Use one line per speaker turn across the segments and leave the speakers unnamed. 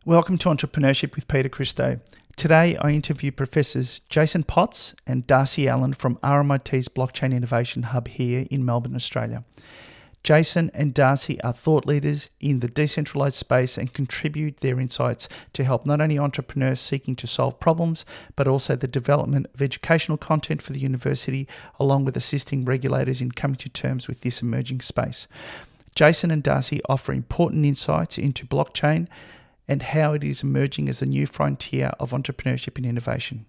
Welcome to Entrepreneurship with Peter Christo. Today I interview Professors Jason Potts and Darcy Allen from RMIT's Blockchain Innovation Hub here in Melbourne, Australia. Jason and Darcy are thought leaders in the decentralized space and contribute their insights to help not only entrepreneurs seeking to solve problems, but also the development of educational content for the university, along with assisting regulators in coming to terms with this emerging space. Jason and Darcy offer important insights into blockchain and how it is emerging as a new frontier of entrepreneurship and innovation.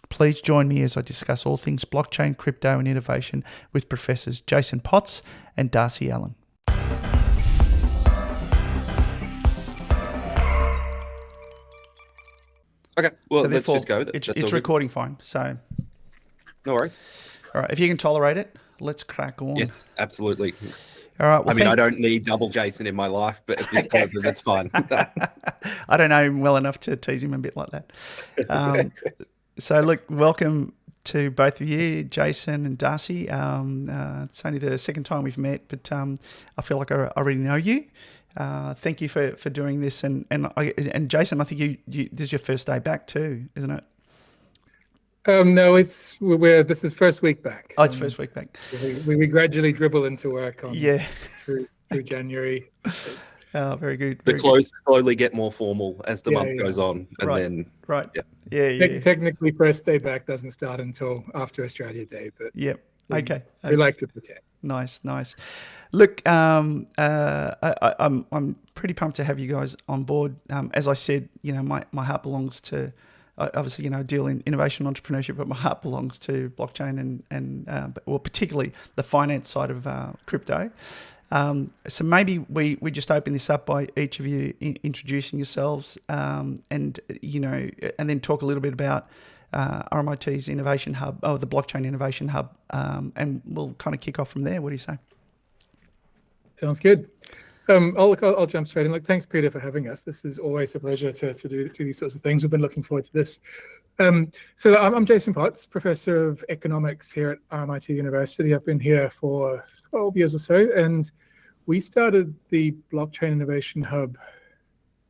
Please join me as I discuss all things blockchain, crypto and innovation with Professors Jason Potts and Darcy Allen.
Okay, well, let's just go.
It's recording fine, so...
No worries.
All right, if you can tolerate it, let's crack on.
Yes, absolutely.
All right. Well,
I don't need double Jason in my life, but at this point, that's fine.
I don't know him well enough to tease him a bit like that. So, look, welcome to both of you, Jason and Darcy. It's only the second time we've met, but I feel like I already know you. Thank you for doing this, and Jason, I think you this is your first day back too, isn't it?
No, this is first week back.
Oh, it's first week back.
We gradually dribble into work on through January.
Oh, very good.
The clothes slowly get more formal as the month goes on, and
Technically, first day back doesn't start until after Australia Day, but
okay.
We like to pretend.
Nice. Look, I'm pretty pumped to have you guys on board. As I said, my heart belongs to. Obviously, deal in innovation and entrepreneurship, but my heart belongs to blockchain and particularly the finance side of crypto. So maybe we just open this up by each of you introducing yourselves, and then talk a little bit about RMIT's Innovation Hub, the Blockchain Innovation Hub, and we'll kind of kick off from there. What do you say?
Sounds good. I'll jump straight in. Thanks, Peter, for having us. This is always a pleasure to do these sorts of things. We've been looking forward to this. So I'm Jason Potts, Professor of Economics here at RMIT University. I've been here for 12 years or so, and we started the Blockchain Innovation Hub,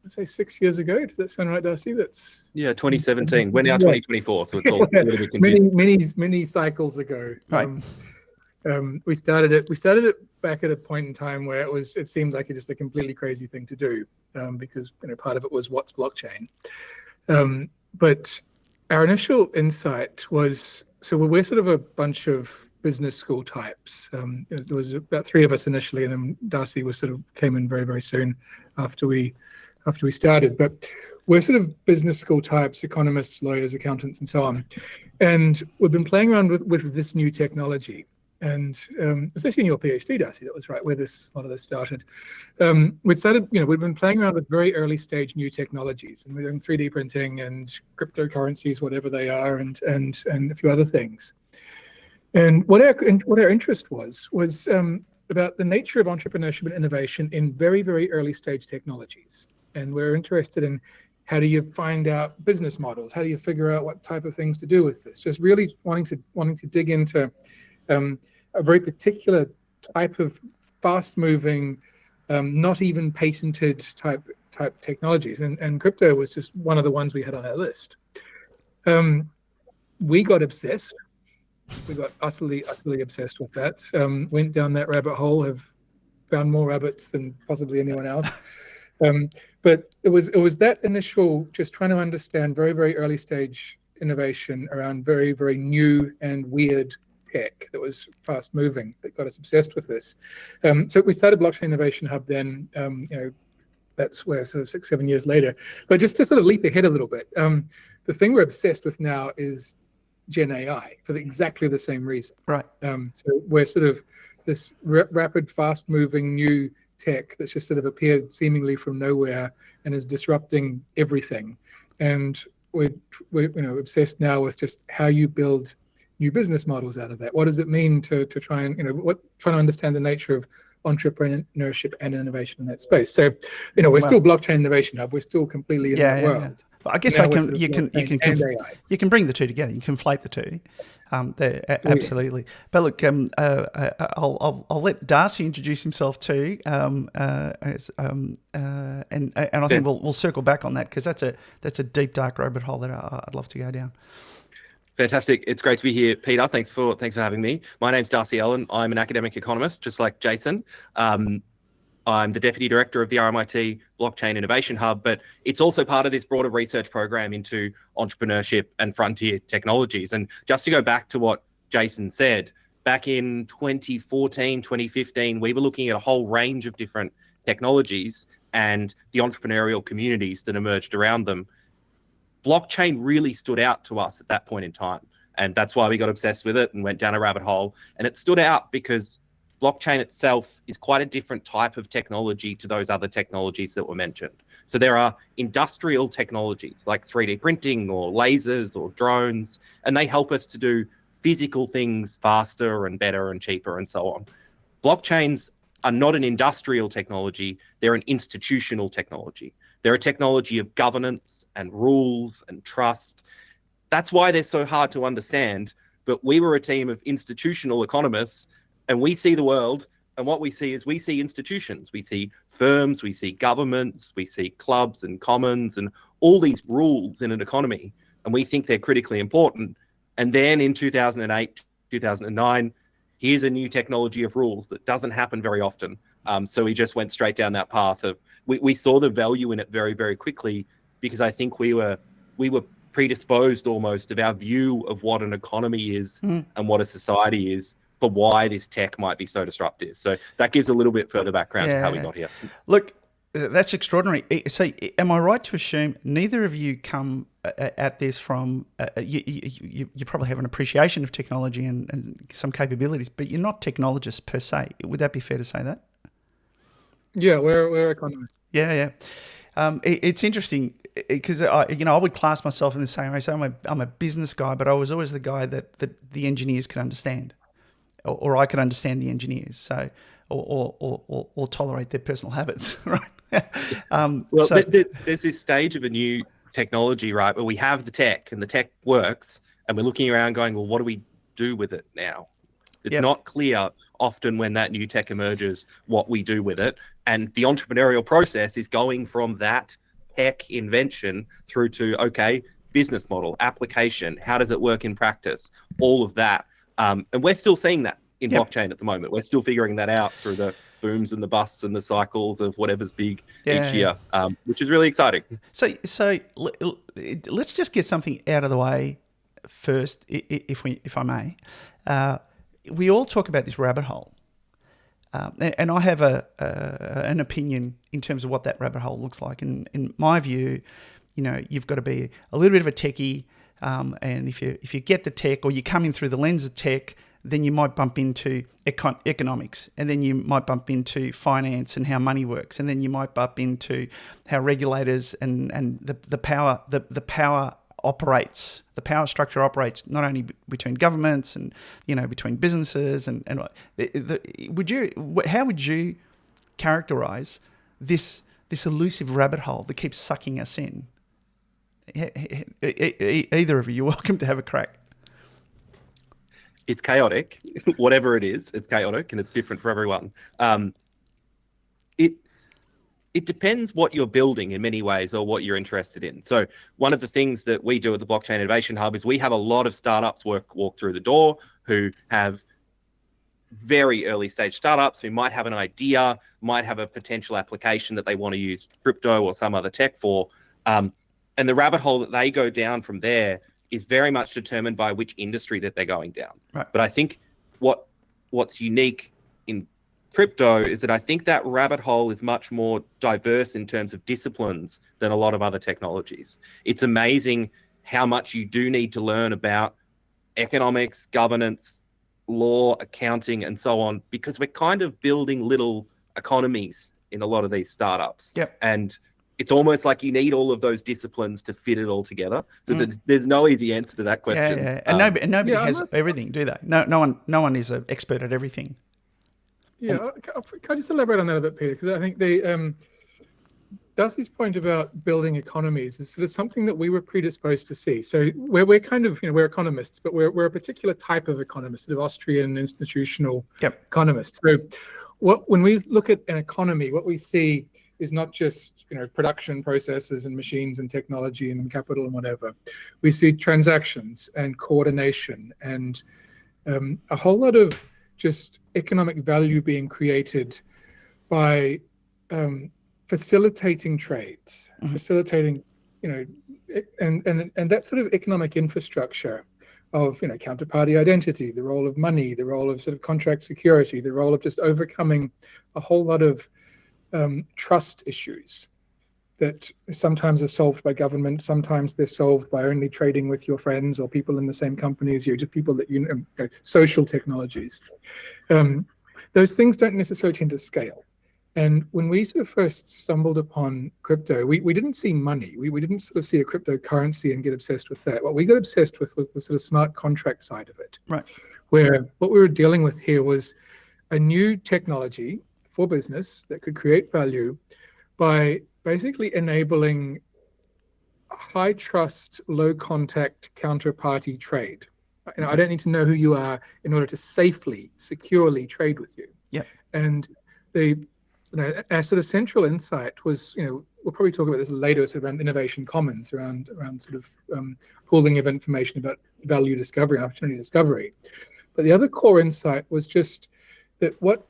let's say 6 years ago. Does that sound right, Darcy?
2017. We're now 2024, so it's all a little bit confusing.
Many cycles ago.
Right.
We started it back at a point in time where it seemed like just a completely crazy thing to do, because part of it was what's blockchain. But our initial insight was, so we're sort of a bunch of business school types. There was about three of us initially, and then Darcy came in very, very soon after we started. But we're sort of business school types, economists, lawyers, accountants, and so on. And we've been playing around with this new technology. And especially in your PhD, Darcy, that was right where a lot of this started. We've been playing around with very early stage new technologies, and we're doing 3D printing and cryptocurrencies, whatever they are, and a few other things. And what our interest was about the nature of entrepreneurship and innovation in very, very early stage technologies. And we're interested in how do you find out business models? How do you figure out what type of things to do with this? Just really wanting to dig into a very particular type of fast-moving, not even patented type technologies, and crypto was just one of the ones we had on our list. We got obsessed. We got utterly obsessed with that. Went down that rabbit hole. Have found more rabbits than possibly anyone else. But it was that initial just trying to understand very, very early stage innovation around very, very new and weird tech that was fast moving that got us obsessed with this. So we started Blockchain Innovation Hub then, that's where sort of 6-7 years later. But just to sort of leap ahead a little bit, the thing we're obsessed with now is Gen AI for exactly the same reason.
Right.
So we're sort of this rapid, fast moving new tech that's just sort of appeared seemingly from nowhere and is disrupting everything. And we're obsessed now with just how you build new business models out of that. What does it mean to try and trying to understand the nature of entrepreneurship and innovation in that space. So, we're still blockchain innovation hub. We're still completely in that world.
Yeah. Well, I guess
Now
you can bring the two together. You can conflate the two. Absolutely. Yeah. But look, I'll let Darcy introduce himself too, and I think we'll circle back on that, because that's a deep, dark rabbit hole that I'd love to go down.
Fantastic. It's great to be here, Peter. Thanks for having me. My name's Darcy Allen. I'm an academic economist, just like Jason. I'm the Deputy Director of the RMIT Blockchain Innovation Hub, but it's also part of this broader research program into entrepreneurship and frontier technologies. And just to go back to what Jason said, back in 2014, 2015, we were looking at a whole range of different technologies and the entrepreneurial communities that emerged around them. Blockchain really stood out to us at that point in time. And that's why we got obsessed with it and went down a rabbit hole. And it stood out because blockchain itself is quite a different type of technology to those other technologies that were mentioned. So there are industrial technologies like 3D printing or lasers or drones, and they help us to do physical things faster and better and cheaper and so on. Blockchains are not an industrial technology, they're an institutional technology. They're a technology of governance and rules and trust. That's why they're so hard to understand. But we were a team of institutional economists, and we see the world, and what we see is we see institutions. We see firms, we see governments, we see clubs and commons and all these rules in an economy, and we think they're critically important. And then in 2008, 2009, here's a new technology of rules that doesn't happen very often. So we just went straight down that path of, we saw the value in it very, very quickly, because I think we were predisposed almost of our view of what an economy is and what a society is for why this tech might be so disruptive. So that gives a little bit further background to how we got here.
Look, that's extraordinary. So am I right to assume neither of you come at this from, you probably have an appreciation of technology and some capabilities, but you're not technologists per se. Would that be fair to say that?
Yeah, we're economists.
Yeah. It's interesting because I would class myself in the same way. So I'm a business guy, but I was always the guy that the engineers could understand, or I could understand the engineers. So or tolerate their personal habits, right?
There's this stage of a new technology, right, where we have the tech and the tech works, and we're looking around going, well, what do we do with it now? It's not clear often when that new tech emerges what we do with it. And the entrepreneurial process is going from that tech invention through to, okay, business model, application, how does it work in practice, all of that. And we're still seeing that in blockchain at the moment. We're still figuring that out through the booms and the busts and the cycles of whatever's big each year, which is really exciting.
So let's just get something out of the way first, if I may. We all talk about this rabbit hole, and I have an opinion in terms of what that rabbit hole looks like. And in my view, you've got to be a little bit of a techie, and if you get the tech, or you come in through the lens of tech, then you might bump into economics, and then you might bump into finance and how money works, and then you might bump into how regulators and the power operates, the power structure operates not only between governments and between businesses and how would you characterize this elusive rabbit hole that keeps sucking us in? Either of you, you're welcome to have a crack.
It's chaotic. Whatever it is, it's chaotic, and it's different for everyone. It depends what you're building in many ways, or what you're interested in. So one of the things that we do at the Blockchain Innovation Hub is we have a lot of startups walk through the door who have very early stage startups who might have an idea, might have a potential application that they want to use crypto or some other tech for. And the rabbit hole that they go down from there is very much determined by which industry that they're going down.
Right.
But I think what's unique in crypto is that I think that rabbit hole is much more diverse in terms of disciplines than a lot of other technologies. It's amazing how much you do need to learn about economics, governance, law, accounting, and so on, because we're kind of building little economies in a lot of these startups.
Yep.
And it's almost like you need all of those disciplines to fit it all together. So there's no easy answer to that question.
Yeah. And nobody has everything, do they? No one is an expert at everything.
Yeah, can I just elaborate on that a bit, Peter? Because I think Darcy's point about building economies is sort of something that we were predisposed to see. So we're kind of, we're economists, but we're a particular type of economist, sort of Austrian institutional economists. So when we look at an economy, what we see is not just production processes and machines and technology and capital and whatever. We see transactions and coordination and a whole lot of just economic value being created by facilitating trades, facilitating, and that sort of economic infrastructure of counterparty identity, the role of money, the role of sort of contract security, the role of just overcoming a whole lot of trust issues that sometimes are solved by government, sometimes they're solved by only trading with your friends or people in the same company as you, just people that social technologies. Those things don't necessarily tend to scale. And when we sort of first stumbled upon crypto, we didn't see money. We didn't sort of see a cryptocurrency and get obsessed with that. What we got obsessed with was the sort of smart contract side of it.
Right.
Where what we were dealing with here was a new technology for business that could create value by basically enabling high trust, low contact counterparty trade. I don't need to know who you are in order to safely, securely trade with you.
Yeah.
And our sort of central insight was, we'll probably talk about this later, sort of around innovation commons, around sort of pooling of information about value discovery and opportunity discovery. But the other core insight was just that what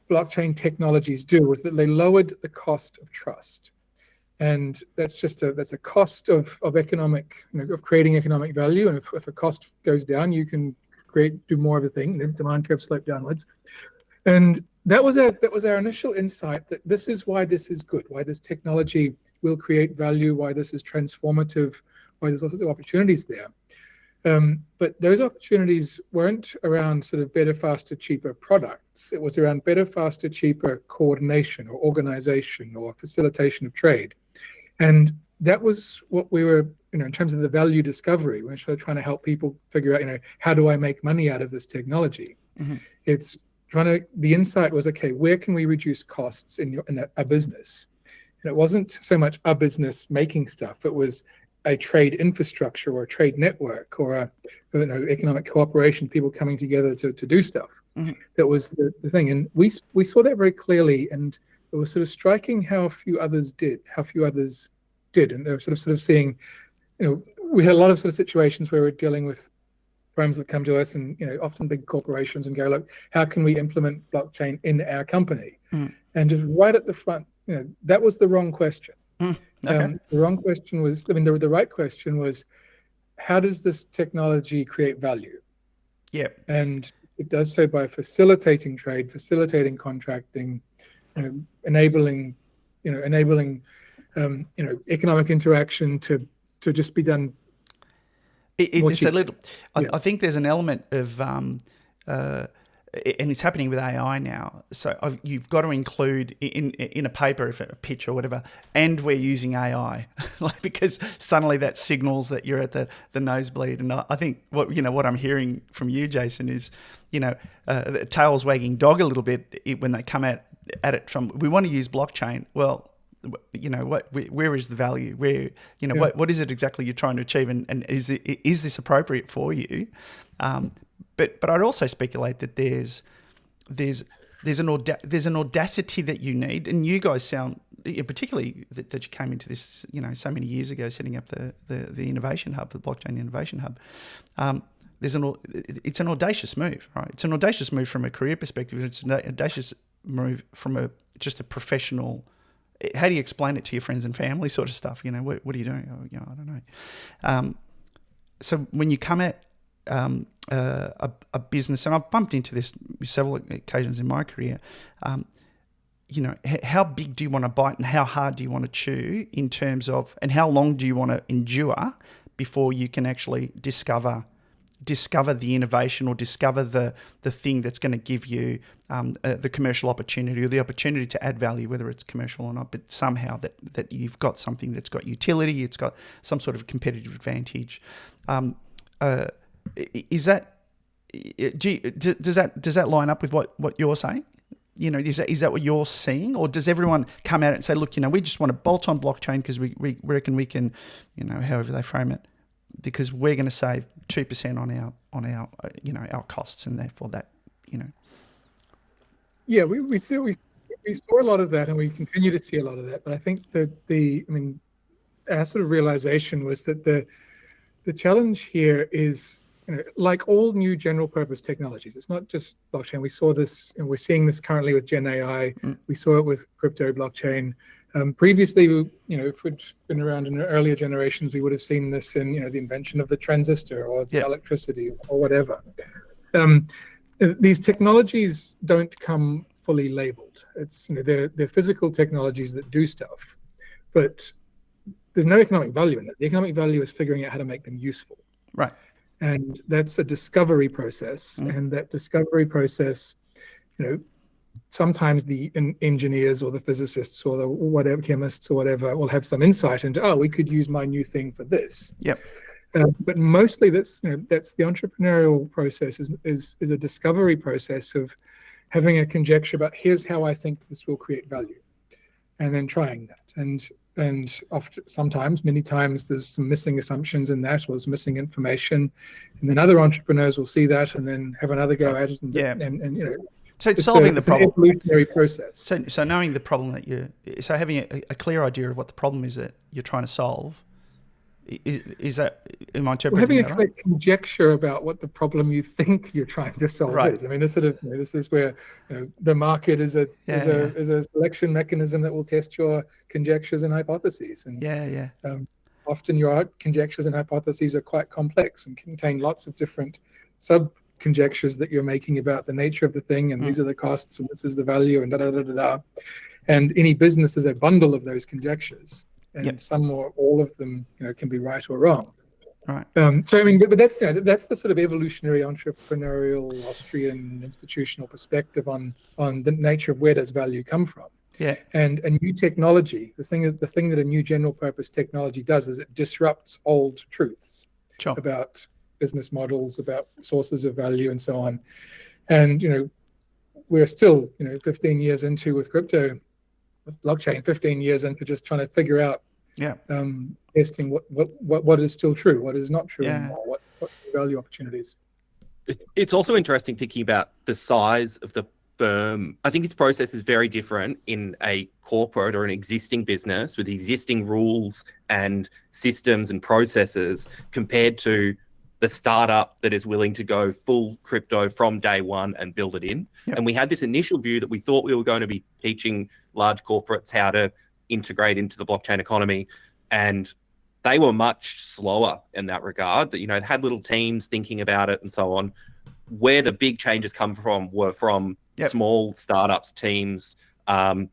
blockchain technologies do was that they lowered the cost of trust. And that's a cost of economic, of creating economic value. And if a cost goes down, you can do more of a thing, the demand curve slope downwards. And that was our initial insight, that this is why this is good, why this technology will create value, why this is transformative, why there's all sorts of opportunities there. But those opportunities weren't around sort of better, faster, cheaper products. It was around better, faster, cheaper coordination or organization or facilitation of trade. And that was what we were, in terms of the value discovery, we're sort of trying to help people figure out, how do I make money out of this technology? Mm-hmm. The insight was, okay, where can we reduce costs in a business? And it wasn't so much a business making stuff, it was a trade infrastructure or a trade network or economic cooperation, people coming together to do stuff. Mm-hmm. That was the thing. And we saw that very clearly, and it was sort of striking how few others did. And they were sort of seeing, we had a lot of sort of situations where we're dealing with firms that come to us and, often big corporations, and go, look, how can we implement blockchain in our company? Mm. And just right at the front, that was the wrong question. Mm. Okay. The wrong question was, the right question was, how does this technology create value? Yeah. And it does so by facilitating trade, facilitating contracting, enabling economic interaction to just be done.
It's a little. I think there's an element of, and it's happening with AI now. So you've got to include in a paper, if a pitch or whatever, and we're using AI, because suddenly that signals that you're at the nosebleed. And I think what I'm hearing from you, Jason, is the tails wagging dog a little bit when they come at it from, we want to use blockchain. Well, where is the value? Where what is it exactly you're trying to achieve, and is this appropriate for you? But I'd also speculate that there's an audacity that you need, and you guys sound, particularly that you came into this so many years ago, setting up the innovation hub, the blockchain innovation hub. It's an audacious move, right? It's an audacious move from a career perspective. It's an audacious move from just a professional. How do you explain it to your friends and family, sort of stuff? What are you doing? Oh, I don't know. So when you come at a business, and I've bumped into this several occasions in my career, how big do you want to bite and how hard do you want to chew in terms of, and how long do you want to endure before you can actually discover the innovation or discover the thing that's going to give you the commercial opportunity or the opportunity to add value, whether it's commercial or not, but somehow that you've got something that's got utility, it's got some sort of competitive advantage. Does that line up with what you're saying? Is that what you're seeing, or does everyone come out and say, look, we just want to bolt on blockchain because we reckon we can, however they frame it, because we're going to save 2% on our our costs, and therefore that.
Yeah, we saw a lot of that, and we continue to see a lot of that. But I think that our sort of realization was that the challenge here is, like all new general purpose technologies, it's not just blockchain. We saw this, and we're seeing this currently with Gen AI. We saw it with crypto blockchain. Previously, if we'd been around in earlier generations, we would have seen this in, the invention of the transistor or the electricity or whatever. These technologies don't come fully labeled. It's, they're physical technologies that do stuff, but there's no economic value in it. The economic value is figuring out how to make them useful.
Right.
And that's a discovery process. And that discovery process, sometimes the engineers or the physicists or the whatever chemists or whatever will have some insight into, we could use my new thing for this.
Yep.
But mostly that's the entrepreneurial process is a discovery process of having a conjecture about, here's how I think this will create value, and then trying that. And often, many times, there's some missing assumptions in that, or there's missing information, and then other entrepreneurs will see that and then have another go at it.
So it's solving the problem.
It's an evolutionary process.
So knowing the problem having a clear idea of what the problem is that you're trying to solve. Is that, am I interpreting
having
that
a
right?
conjecture about what the problem you think you're trying to solve is. This is where the market is a selection mechanism that will test your conjectures and hypotheses. And often your conjectures and hypotheses are quite complex and contain lots of different sub conjectures that you're making about the nature of the thing, and these are the costs, and this is the value, and da da da da da. And any business is a bundle of those conjectures. And some or all of them, can be right or wrong.
Right.
But that's the sort of evolutionary, entrepreneurial, Austrian, institutional perspective on the nature of where does value come from.
Yeah.
And a new technology, the thing that a new general purpose technology does is it disrupts old truths about business models, about sources of value, and so on. And we're still 15 years into with crypto. Blockchain, 15 years into just trying to figure out, testing what is still true, what is not true, and what value opportunities.
It's also interesting thinking about the size of the firm. I think its process is very different in a corporate or an existing business with existing rules and systems and processes compared to the startup that is willing to go full crypto from day one and build it in. And we had this initial view that we thought we were going to be teaching large corporates how to integrate into the blockchain economy. And they were much slower in that regard, that, they had little teams thinking about it and so on. Where the big changes come from were from small startups, teams, often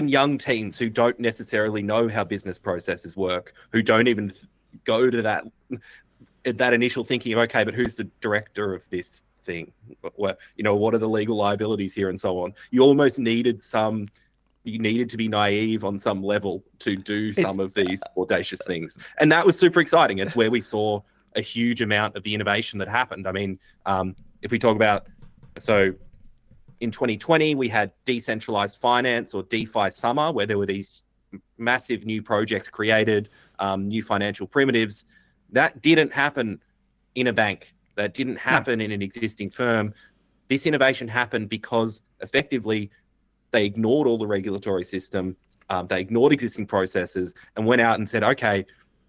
young teams who don't necessarily know how business processes work, who don't even go to that initial thinking of, okay, but who's the director of this thing? What are the legal liabilities here and so on? You almost needed to be naive on some level to do some of these audacious things. And that was super exciting. It's where we saw a huge amount of the innovation that happened. I mean, if we talk about, so in 2020, we had decentralized finance, or DeFi summer, where there were these massive new projects created, new financial primitives. That didn't happen in a bank. That didn't happen in an existing firm. This innovation happened because effectively they ignored all the regulatory system. They ignored existing processes and went out and said, okay,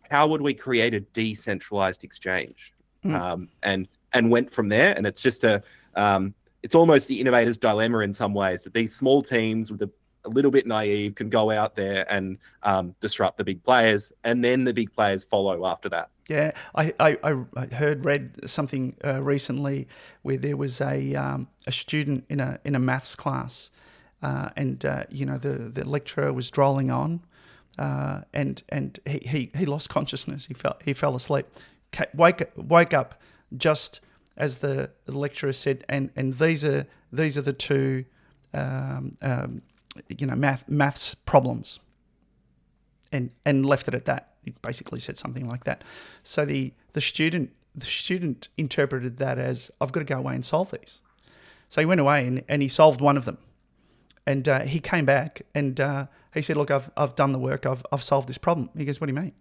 how would we create a decentralized exchange? And went from there. And it's just it's almost the innovator's dilemma in some ways, that these small teams with a little bit naive can go out there and disrupt the big players, and then the big players follow after that.
Yeah, I read something recently where there was a student in a maths class, and the lecturer was drolling on, and he lost consciousness. He fell asleep. Woke up just as the lecturer said, and these are the two maths problems, and left it at that. He basically said something like that. So the student interpreted that as, I've got to go away and solve these. So he went away and he solved one of them. And he came back and he said, look, I've done the work. I've solved this problem. He goes, what do you mean?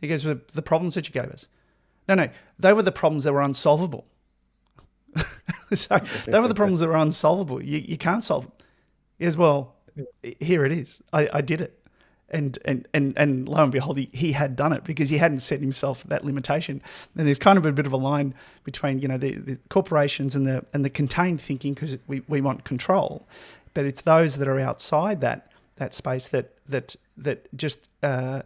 He goes, well, the problems that you gave us. No, they were the problems that were unsolvable. So they were the problems that were unsolvable. You can't solve them. He goes, well, here it is. I did it. And lo and behold, he had done it because he hadn't set himself that limitation. And there's kind of a bit of a line between, the corporations and the contained thinking, because we want control, but it's those that are outside that space that just are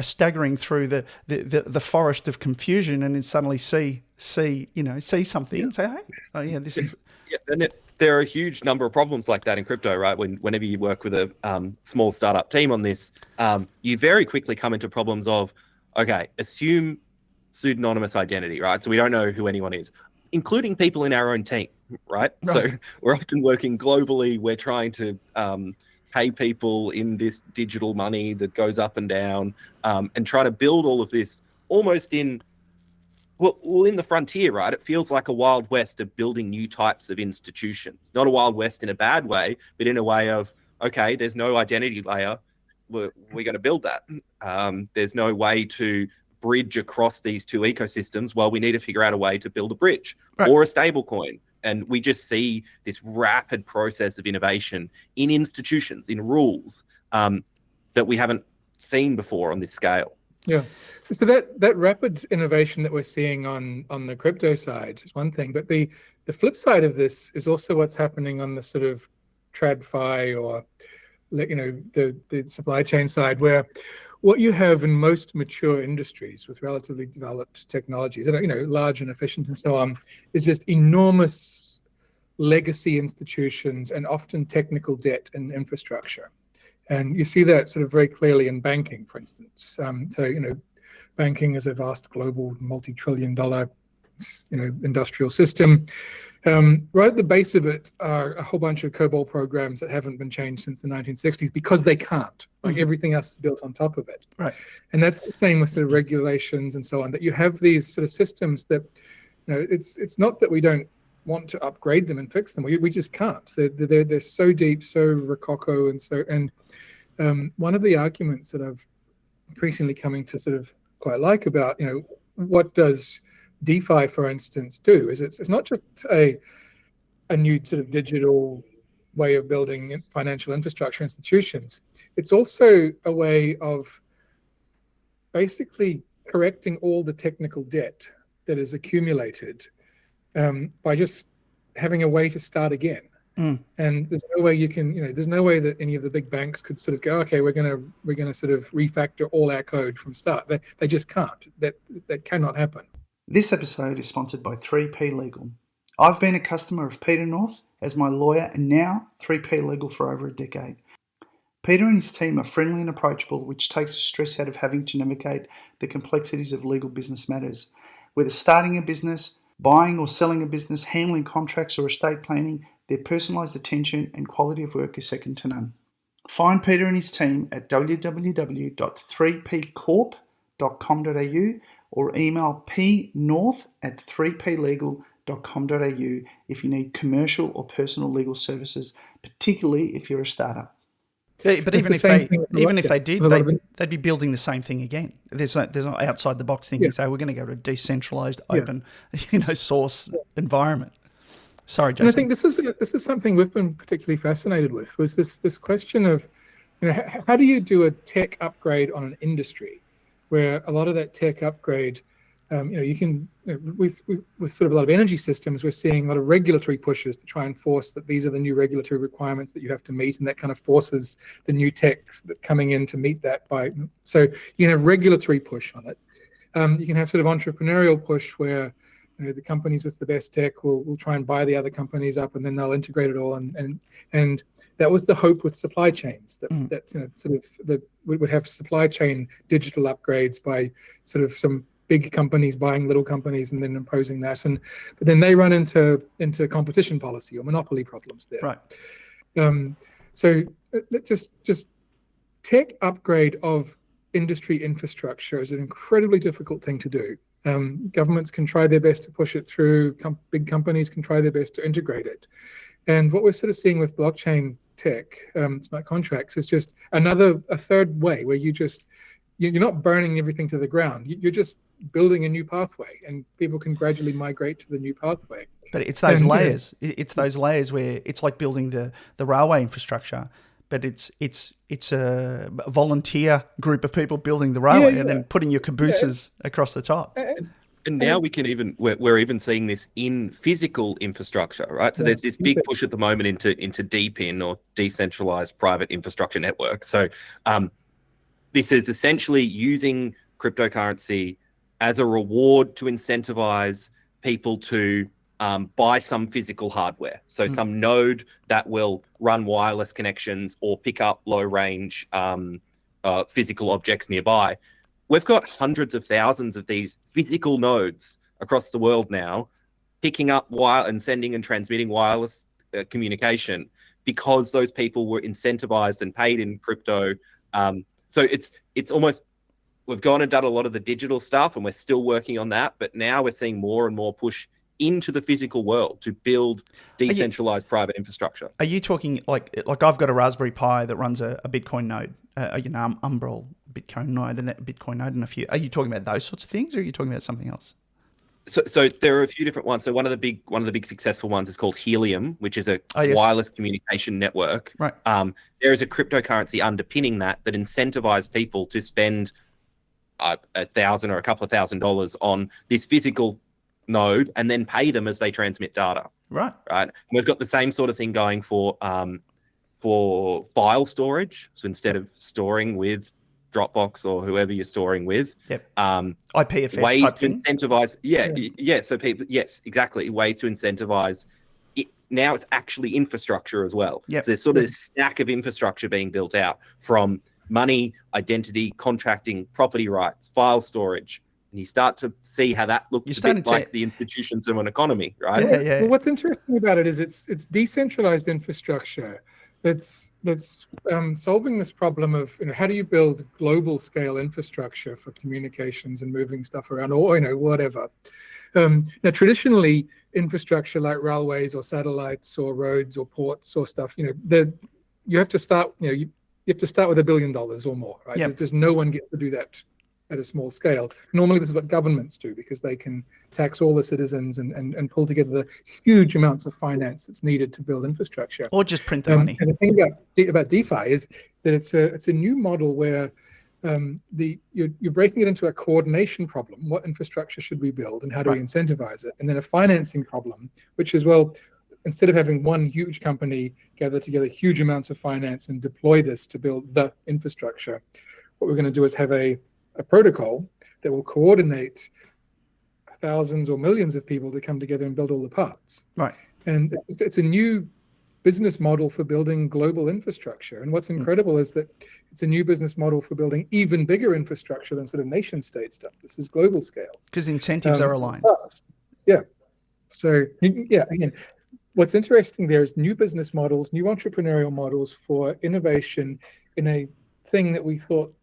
staggering through the forest of confusion and then suddenly see something and say, hey, oh yeah, this is.
Yeah, and there are a huge number of problems like that in crypto, right? Whenever you work with a small startup team on this, you very quickly come into problems of, okay, assume pseudonymous identity, right? So we don't know who anyone is, including people in our own team, right? So we're often working globally. We're trying to pay people in this digital money that goes up and down, and try to build all of this almost in the frontier, right? It feels like a Wild West of building new types of institutions. Not a Wild West in a bad way, but in a way of, okay, there's no identity layer. We're going to build that. There's no way to bridge across these two ecosystems. Well, we need to figure out a way to build a bridge or a stable coin. And we just see this rapid process of innovation in institutions, in rules, that we haven't seen before on this scale.
Yeah. So that rapid innovation that we're seeing on the crypto side is one thing, but the flip side of this is also what's happening on the sort of TradFi or the supply chain side, where what you have in most mature industries with relatively developed technologies, large and efficient and so on, is just enormous legacy institutions and often technical debt and infrastructure. And you see that sort of very clearly in banking, for instance. Banking is a vast global multi-trillion-dollar, industrial system. Right at the base of it are a whole bunch of COBOL programs that haven't been changed since the 1960s because they can't. Like everything else is built on top of it.
Right.
And that's the same with sort of regulations and so on. That you have these sort of systems that, it's not that we don't want to upgrade them and fix them. We just can't. They're so deep, so rococo, and one of the arguments that I've increasingly coming to sort of quite like about, what does DeFi, for instance, do? Is it's not just a new sort of digital way of building financial infrastructure institutions. It's also a way of basically correcting all the technical debt that is accumulated by just having a way to start again. And there's no way there's no way that any of the big banks could sort of go, okay, we're gonna sort of refactor all our code from start. They just can't. That cannot happen.
This episode is sponsored by 3P Legal. I've been a customer of Peter North as my lawyer and now 3P Legal for over a decade. Peter and his team are friendly and approachable, which takes the stress out of having to navigate the complexities of legal business matters. Whether starting a business, buying or selling a business, handling contracts or estate planning, their personalised attention and quality of work is second to none. Find Peter and his team at www.3pcorp.com.au or email pnorth@3plegal.com.au if you need commercial or personal legal services, particularly if you're a startup. Yeah, but even if they did, they'd be building the same thing again. There's no outside the box thing. You say we're going to go to a decentralized, open, source environment. Sorry, Jason.
And I think this is something we've been particularly fascinated with, was this question of, how do you do a tech upgrade on an industry where a lot of that tech upgrade, you can, with sort of a lot of energy systems, we're seeing a lot of regulatory pushes to try and force that these are the new regulatory requirements that you have to meet, and that kind of forces the new techs that coming in to meet that so you can have regulatory push on it. You can have sort of entrepreneurial push where, the companies with the best tech will try and buy the other companies up, and then they'll integrate it all. And that was the hope with supply chains, that we would have supply chain digital upgrades by sort of some big companies buying little companies and then imposing that. But then they run into competition policy or monopoly problems there.
Right.
So just tech upgrade of industry infrastructure is an incredibly difficult thing to do. Governments can try their best to push it through. Big companies can try their best to integrate it. And what we're sort of seeing with blockchain tech, smart contracts, is just a third way where you're not burning everything to the ground. You're just building a new pathway, and people can gradually migrate to the new pathway.
But it's those layers. It's those layers where it's like building the railway infrastructure, but it's a volunteer group of people building the railway and then putting your cabooses across the top.
And now we're even seeing this in physical infrastructure, right? So there's this big push at the moment into DePIN, or decentralized private infrastructure network. So this is essentially using cryptocurrency as a reward to incentivize people to buy some physical hardware. So some node that will run wireless connections or pick up low range physical objects nearby. We've got hundreds of thousands of these physical nodes across the world now, picking up and sending and transmitting wireless communication, because those people were incentivized and paid in crypto. So it's almost, we've gone and done a lot of the digital stuff, and we're still working on that. But now we're seeing more and more push into the physical world to build decentralized private infrastructure.
Are you talking like I've got a Raspberry Pi that runs a Bitcoin node, Umbrel Bitcoin node and that Bitcoin node and a few? Are you talking about those sorts of things, or are you talking about something else?
So there are a few different ones. So one of the big successful ones is called Helium, which is a wireless communication network.
Right.
There is a cryptocurrency underpinning that incentivizes people to spend $1,000 or a couple of $1,000s on this physical node and then pay them as they transmit data.
Right.
And we've got the same sort of thing going for file storage. So instead of storing with Dropbox or whoever you're storing with,
IPFS
ways
type
to
thing.
incentivize, so people, yes, exactly, ways to incentivize it. Now it's actually infrastructure as well.
Yep.
So there's sort of a stack of infrastructure being built out, from money, identity, contracting, property rights, file storage. And you start to see how that looks a bit like the institutions of an economy, right?
Well, what's interesting about it is it's decentralized infrastructure that's solving this problem of, how do you build global scale infrastructure for communications and moving stuff around, or whatever. Now, traditionally, infrastructure like railways or satellites or roads or ports or stuff, you have to start, you have to start with $1 billion or more, right?
Yep.
There's no one gets to do that at a small scale. Normally, this is what governments do, because they can tax all the citizens and pull together the huge amounts of finance that's needed to build infrastructure.
Or just print the money.
And the thing about DeFi is that it's a new model where you're breaking it into a coordination problem. What infrastructure should we build, and how do we incentivize it? And then a financing problem, which is, well, instead of having one huge company gather together huge amounts of finance and deploy this to build the infrastructure, what we're going to do is have a protocol that will coordinate thousands or millions of people to come together and build all the parts.
Right.
And it's a new business model for building global infrastructure. And what's incredible is that it's a new business model for building even bigger infrastructure than sort of nation state stuff. This is global scale.
Because incentives are aligned.
Yeah. So, again, what's interesting there is new business models, new entrepreneurial models for innovation in a thing that we thought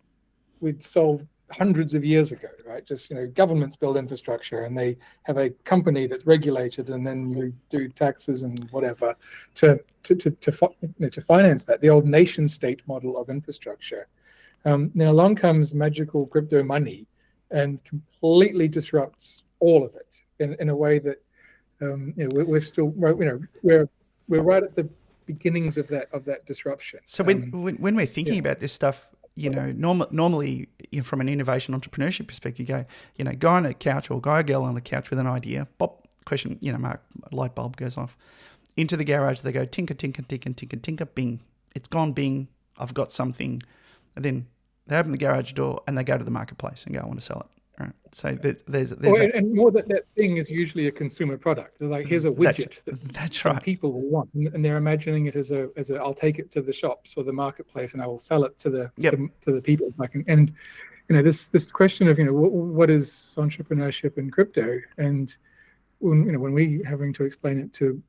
we'd solve hundreds of years ago, right? Just, governments build infrastructure and they have a company that's regulated, and then you do taxes and whatever to finance that, the old nation state model of infrastructure. Now along comes magical crypto money and completely disrupts all of it in a way that we're still, we're right at the beginnings of that disruption.
So when we're thinking about this stuff, normally from an innovation entrepreneurship perspective, you go on a couch, or guy or girl on a couch with an idea, pop, question, mark, light bulb goes off. Into the garage, they go tinker, tinker, tinker, tinker, tinker, bing. It's gone, bing, I've got something. And then they open the garage door and they go to the marketplace and go, I want to sell it. Right. So there's that.
And more that thing is usually a consumer product. They're like, here's a widget that some people will want, and they're imagining it as a I'll take it to the shops or the marketplace and I will sell it to the people. And this question of what is entrepreneurship in crypto, and when we having to explain it to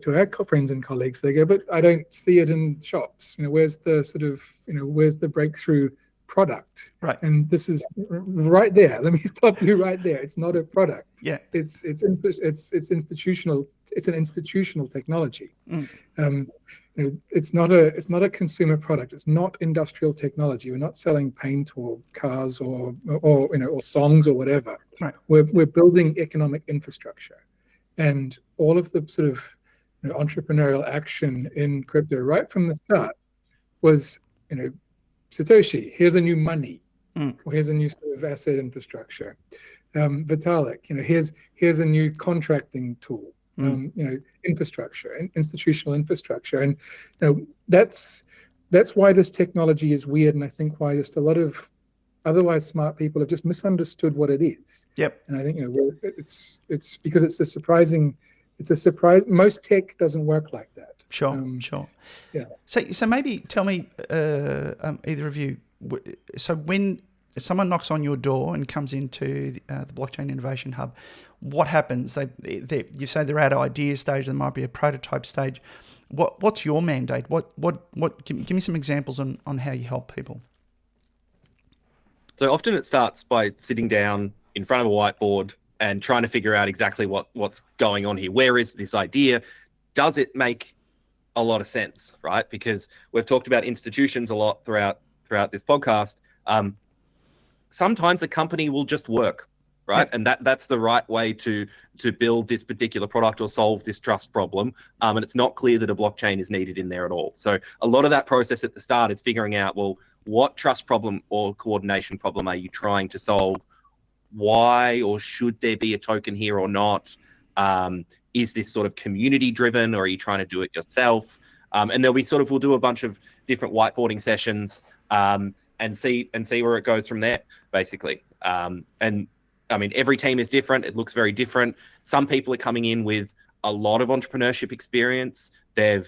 our friends and colleagues, they go, but I don't see it in shops. Where's the sort of where's the breakthrough product.
Right.
And this is right there. Let me stop you right there. It's not a product.
Yeah.
It's institutional. It's an institutional technology. It's not a consumer product. It's not industrial technology. We're not selling paint or cars or songs or whatever.
Right.
We're building economic infrastructure, and all of the sort of entrepreneurial action in crypto right from the start was Satoshi, here's a new money, or here's a new sort of asset infrastructure. Vitalik, here's a new contracting tool. Infrastructure, institutional infrastructure, and that's why this technology is weird, and I think why just a lot of otherwise smart people have just misunderstood what it is.
Yep.
And I think it's because it's a surprise. Most tech doesn't work like that.
Sure.
Yeah.
So maybe tell me, either of you. So when someone knocks on your door and comes into the Blockchain Innovation Hub, what happens? You say they're at idea stage. There might be a prototype stage. What's your mandate? Give me some examples on how you help people.
So often it starts by sitting down in front of a whiteboard and trying to figure out exactly what's going on here. Where is this idea? Does it make a lot of sense, right? Because we've talked about institutions a lot throughout this podcast. Sometimes a company will just work, right? And that's the right way to build this particular product or solve this trust problem. And it's not clear that a blockchain is needed in there at all. So a lot of that process at the start is figuring out, well, what trust problem or coordination problem are you trying to solve? Why or should there be a token here or not? Is this sort of community driven, or are you trying to do it yourself? And we'll do a bunch of different whiteboarding sessions and see where it goes from there, basically. And I mean, every team is different. It looks very different. Some people are coming in with a lot of entrepreneurship experience. They've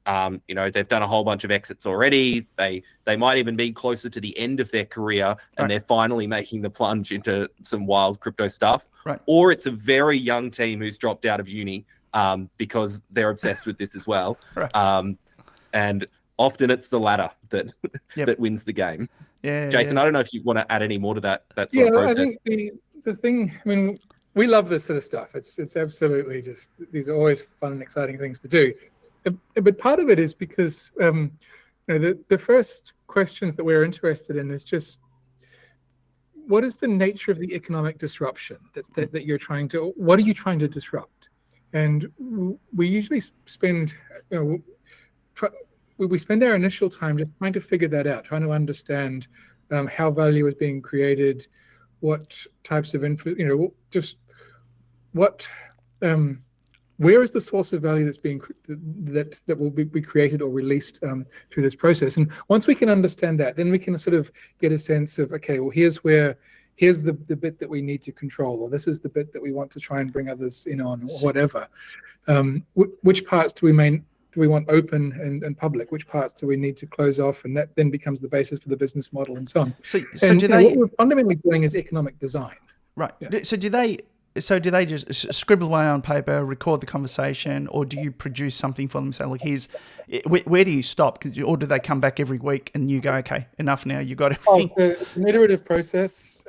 done a whole bunch of exits already. They might even be closer to the end of their career, and they're finally making the plunge into some wild crypto stuff.
Right.
Or it's a very young team who's dropped out of uni because they're obsessed with this as well.
Right.
And often it's the latter that wins the game.
Yeah,
Jason, I don't know if you want to add any more to that sort of process.
I think the thing, I mean, we love this sort of stuff. It's absolutely just, these are always fun and exciting things to do. But part of it is because the first questions that we're interested in is just, what is the nature of the economic disruption that you're trying to, what are you trying to disrupt? And we usually spend, we spend our initial time just trying to figure that out, trying to understand how value is being created, what types of where is the source of value that's being that will be created or released through this process. And once we can understand that, then we can sort of get a sense of, okay, well, here's the bit that we need to control, or this is the bit that we want to try and bring others in on, or whatever. Which parts do we want open and public? Which parts do we need to close off? And that then becomes the basis for the business model and so on.
So
what we're fundamentally doing is economic design.
Right. Yeah. So do they just scribble away on paper, record the conversation, or do you produce something for them? Say, look, where do you stop? Or do they come back every week and you go, okay, enough now, you got everything?
It's an iterative process.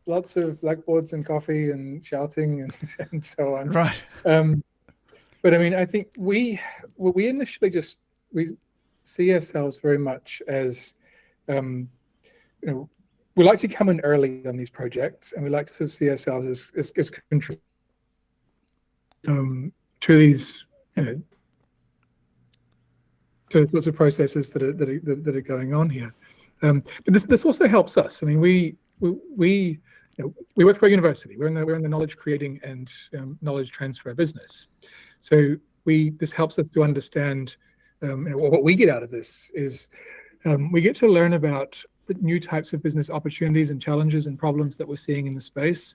Lots of blackboards and coffee and shouting and so on.
Right.
But I mean, I think we initially we see ourselves very much as, we like to come in early on these projects, and we like to sort of see ourselves as contributors to these, to sorts of processes that are going on here. But this also helps us. I mean, we work for a university. We're in the knowledge creating and knowledge transfer business. So this helps us to understand what we get out of this is we get to learn about the new types of business opportunities and challenges and problems that we're seeing in the space.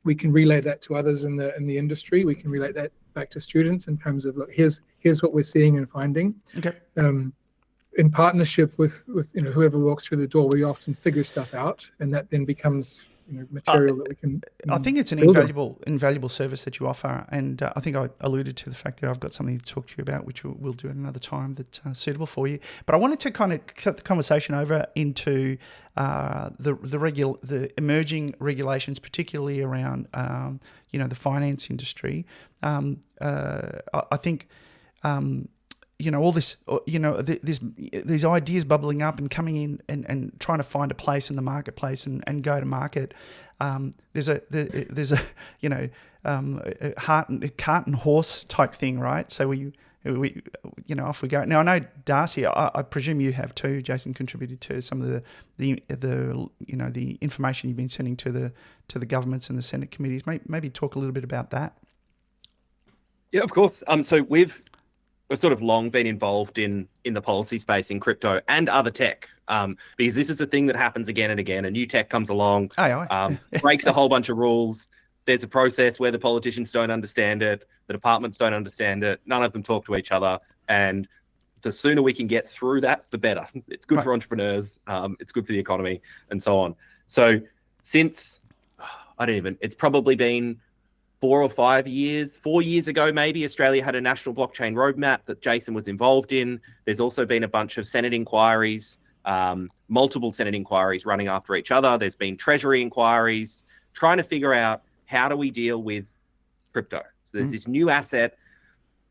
We can relay that to others in the industry. We can relate that back to students in terms of, look, here's what we're seeing and finding.
Okay.
In partnership with whoever walks through the door, we often figure stuff out, and that then becomes material that we can.
I think it's an invaluable service that you offer, and I think I alluded to the fact that I've got something to talk to you about, which we'll do at another time that's suitable for you. But I wanted to kind of cut the conversation over into the emerging regulations, particularly around the finance industry. I think. All this, these ideas bubbling up and coming in and trying to find a place in the marketplace and go to market. There's a cart and horse type thing, right? So we off we go. Now I know Darcy, I presume you have too. Jason contributed to some of the information you've been sending to the governments and the Senate committees. Maybe talk a little bit about that.
Yeah, of course. So we've sort of long been involved in the policy space in crypto and other tech, because this is a thing that happens again and again. A new tech comes along, breaks a whole bunch of rules. There's a process where the politicians don't understand it, the departments don't understand it, none of them talk to each other, and the sooner we can get through that, the better. It's good for entrepreneurs, it's good for the economy, and so on. So since, it's probably been 4 or 5 years, 4 years ago maybe, Australia had a national blockchain roadmap that Jason was involved in. There's also been a bunch of Senate inquiries, multiple Senate inquiries running after each other. There's been Treasury inquiries, trying to figure out how do we deal with crypto. So there's this new asset.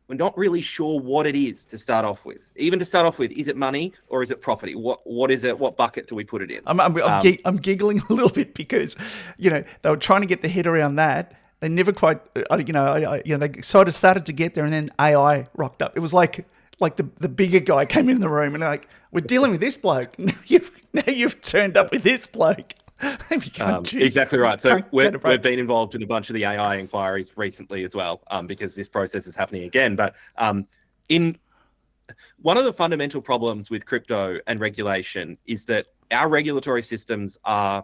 We're not really sure what it is to start off with. Even to start off with, is it money or is it property? What is it? What bucket do we put it in?
I'm giggling a little bit because, they were trying to get their head around that. They never quite, they sort of started to get there, and then AI rocked up. It was like the bigger guy came in the room and we're dealing with this bloke. Now you've turned up with this bloke.
Exactly right. So we've been involved in a bunch of the AI inquiries recently as well, because this process is happening again. But in one of the fundamental problems with crypto and regulation is that our regulatory systems are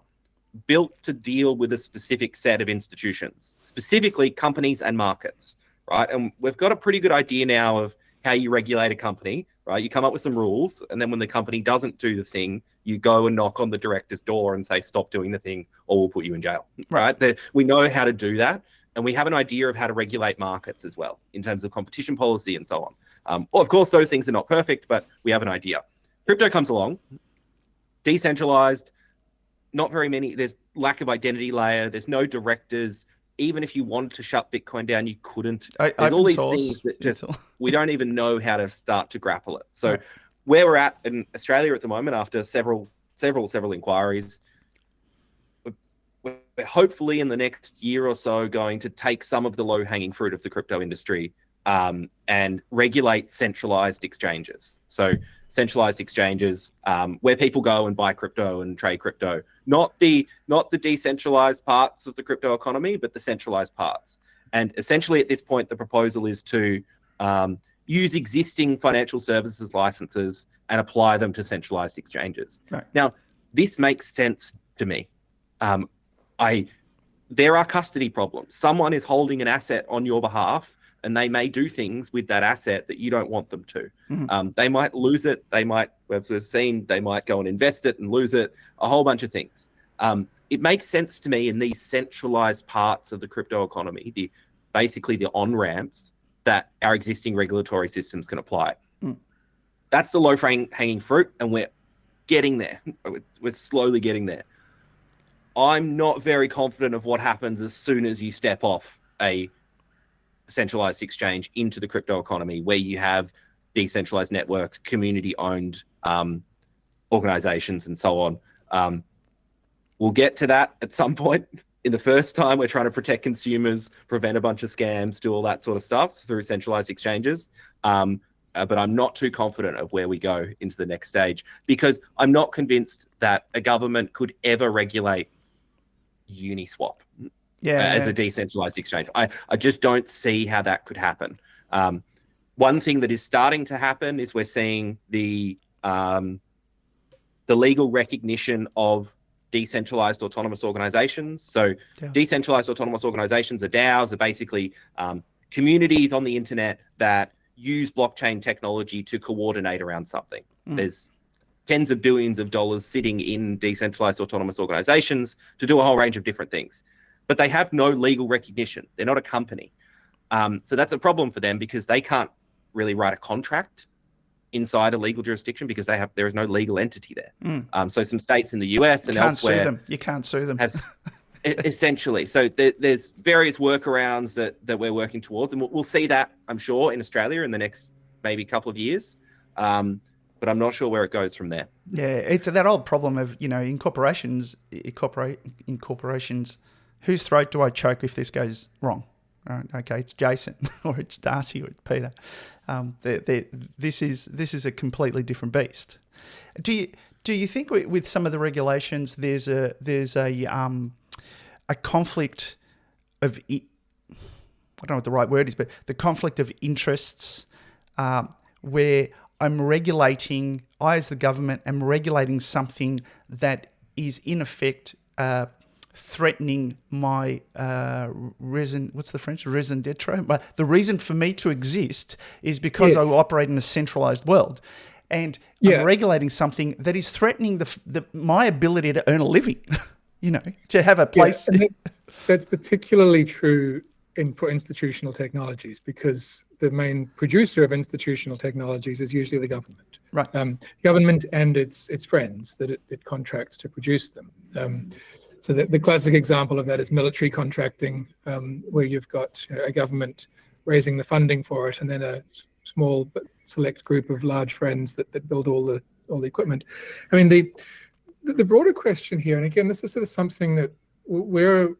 built to deal with a specific set of institutions, specifically companies and markets, right? And we've got a pretty good idea now of how you regulate a company, right? You come up with some rules, and then when the company doesn't do the thing, you go and knock on the director's door and say, stop doing the thing, or we'll put you in jail, right? We know how to do that, and we have an idea of how to regulate markets as well, in terms of competition policy and so on. Well, of course, those things are not perfect, but we have an idea. Crypto comes along, decentralized, not very many, there's lack of identity layer, there's no directors. Even if you wanted to shut Bitcoin down, you couldn't. There's all these things that just, we don't even know how to start to grapple it. So where we're at in Australia at the moment, after several inquiries, we're hopefully in the next year or so going to take some of the low-hanging fruit of the crypto industry and regulate centralized exchanges. So centralized exchanges where people go and buy crypto and trade crypto, not the decentralized parts of the crypto economy, but the centralized parts. And essentially at this point, the proposal is to use existing financial services licenses and apply them to centralized exchanges. Right. Now, this makes sense to me. There are custody problems. Someone is holding an asset on your behalf, and they may do things with that asset that you don't want them to. Mm-hmm. They might lose it. They might go and invest it and lose it, a whole bunch of things. It makes sense to me in these centralized parts of the crypto economy, basically the on-ramps, that our existing regulatory systems can apply. Mm. That's the low-hanging fruit, and we're getting there. We're slowly getting there. I'm not very confident of what happens as soon as you step off a centralized exchange into the crypto economy, where you have decentralized networks, community-owned organizations, and so on. We'll get to that at some point. In the first time, we're trying to protect consumers, prevent a bunch of scams, do all that sort of stuff through centralized exchanges. But I'm not too confident of where we go into the next stage, because I'm not convinced that a government could ever regulate Uniswap as a decentralized exchange. I just don't see how that could happen. One thing that is starting to happen is we're seeing the legal recognition of decentralized autonomous organizations. So decentralized autonomous organizations, or DAOs, are basically communities on the internet that use blockchain technology to coordinate around something. There's tens of billions of dollars sitting in decentralized autonomous organizations to do a whole range of different things. But they have no legal recognition. They're not a company. So that's a problem for them because they can't really write a contract inside a legal jurisdiction because there is no legal entity there. So some states in the US and elsewhere
You can't sue them.
Essentially. So there's various workarounds that we're working towards, and we'll see that, I'm sure, in Australia in the next maybe couple of years. But I'm not sure where it goes from there.
Yeah, it's that old problem of, in corporations, whose throat do I choke if this goes wrong? Right, okay, it's Jason or it's Darcy or it's Peter. This is a completely different beast. Do you think with some of the regulations there's a conflict of, I don't know what the right word is, but the conflict of interests where I as the government am regulating something that is in effect threatening my what's the French? Raison d'etre. But the reason for me to exist is because I operate in a centralized world. And I'm regulating something that is threatening my ability to earn a living, to have a place.
Yeah, and that's particularly true for institutional technologies, because the main producer of institutional technologies is usually the government.
Right.
Government and its friends that it contracts to produce them. So the classic example of that is military contracting, where you've got a government raising the funding for it, and then a small but select group of large friends that build all the equipment. I mean, the broader question here, and again, this is sort of something that we're,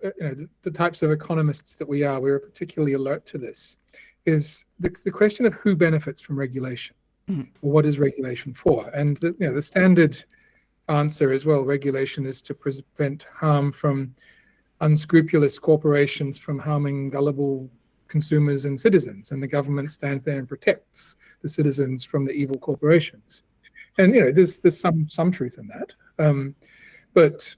the types of economists that we're particularly alert to this, is the question of who benefits from regulation. Or what is regulation for? And the standard answer is, well, regulation is to prevent harm from unscrupulous corporations from harming gullible consumers and citizens, and the government stands there and protects the citizens from the evil corporations. And there's some truth in that, but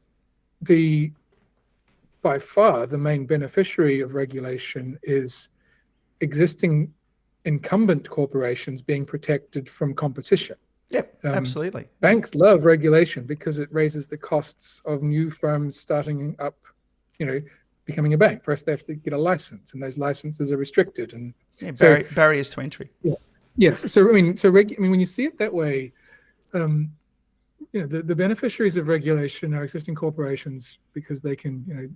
by far the main beneficiary of regulation is existing incumbent corporations being protected from competition.
Yep, absolutely.
Banks love regulation because it raises the costs of new firms starting up, becoming a bank. First, they have to get a license, and those licenses are restricted. And
barriers to entry.
Yeah. Yes. So when you see it that way, the beneficiaries of regulation are existing corporations because they can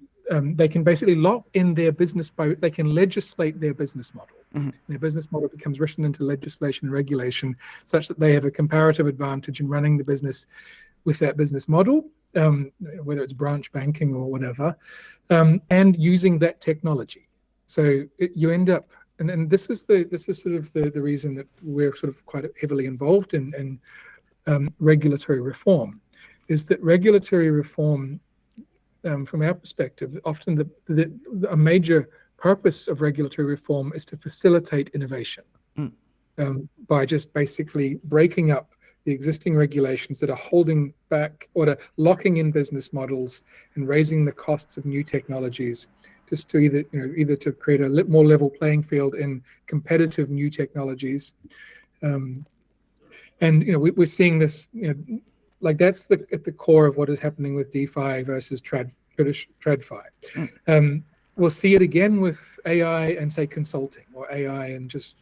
basically lock in their business they can legislate their business model. Mm-hmm. Their business model becomes written into legislation and regulation such that they have a comparative advantage in running the business with that business model, whether it's branch banking or whatever, and using that technology. So you end up, and this is sort of the reason that we're sort of quite heavily involved in regulatory reform, is that regulatory reform, from our perspective, often a major purpose of regulatory reform is to facilitate innovation by just basically breaking up the existing regulations that are holding back or locking in business models and raising the costs of new technologies, just to either to create a more level playing field in competitive new technologies. And we're seeing this, like that's at the core of what is happening with DeFi versus TradFi. We'll see it again with AI and say consulting, or AI and just